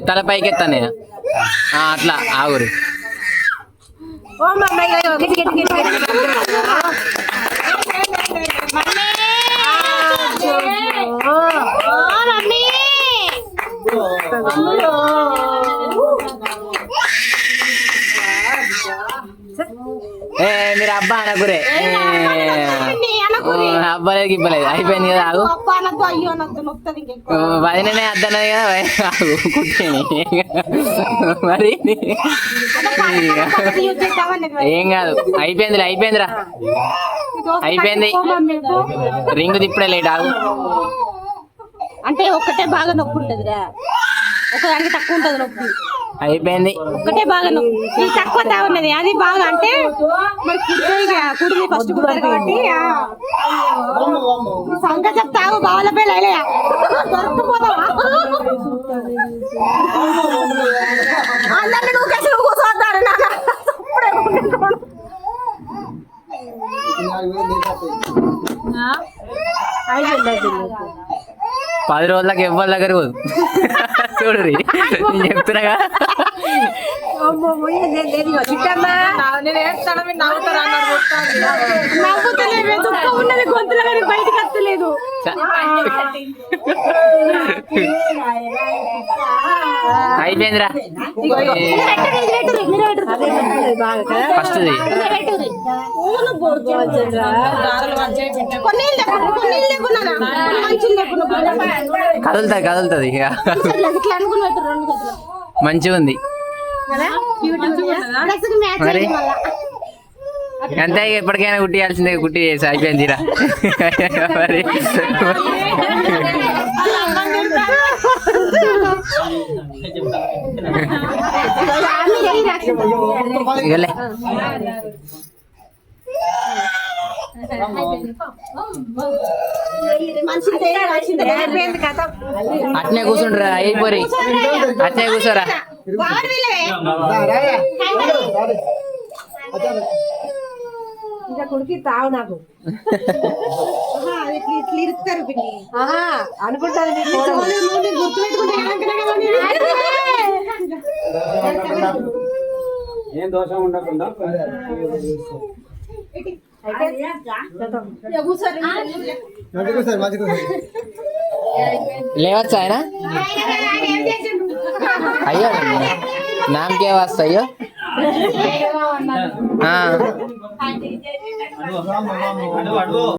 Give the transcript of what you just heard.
తల పైకెత్తానే అట్లా ఆగురు. మీరు అబ్బా అనకురే, అబ్బలేదు ఇవ్వలేదు, అయిపోయింది కదా. ఆగు వదిననే అద్దన్నది కదా, ఆగు కూర్చొని మరి ఏం కాదు. అయిపోయిందిరా, అయిపోయిందిరా, అయిపోయింది. రింగు తిప్పుడే లేట్. ఆగు అంటే ఒక్కటే బాగా నొప్పి ఉంటదిరా, ఒకదానికి తక్కువ ఉంటది నొప్పి. అయిపోయింది, ఒక్కటే బాగా నొప్పి, తక్కువ ఉన్నది అది బాగా. అంటే మరి కుడిది ఫస్ట్ కుడతారు కాబట్టి సంగ చెప్తావు బావలపై లైలయా దొరకపోతావా అందరినీ నువ్వు కలిసి నువ్వు కూర్చోవద్దారు నాన్న. 10 రోజులకి ఎవ్వరి దగ్గర పోదు చూడు, నేను చెప్తున్నాగా. గొంతులో బయటకు వస్తలేదు. అయిపోయిందిరా ఫస్ట్ కదులుతుంది కదులుతుంది ఇక మంచిగా ఉంది మరి. అంతే ఎప్పటికైనా కుట్టియాల్సిందే, కుట్టి చేసి అయిపోయిందిరా మరి. అట్నే కూర్చుంటారా, అయిపోయి అట్నే కూర్చోరా. ఇంకా కుడికి తావు నాకు ఇస్తారు అనుకుంటాను. ఏం దోషం ఉండకుండా లేవచ్చా ఆయన? అయ్యో నామకే వస్తాయో.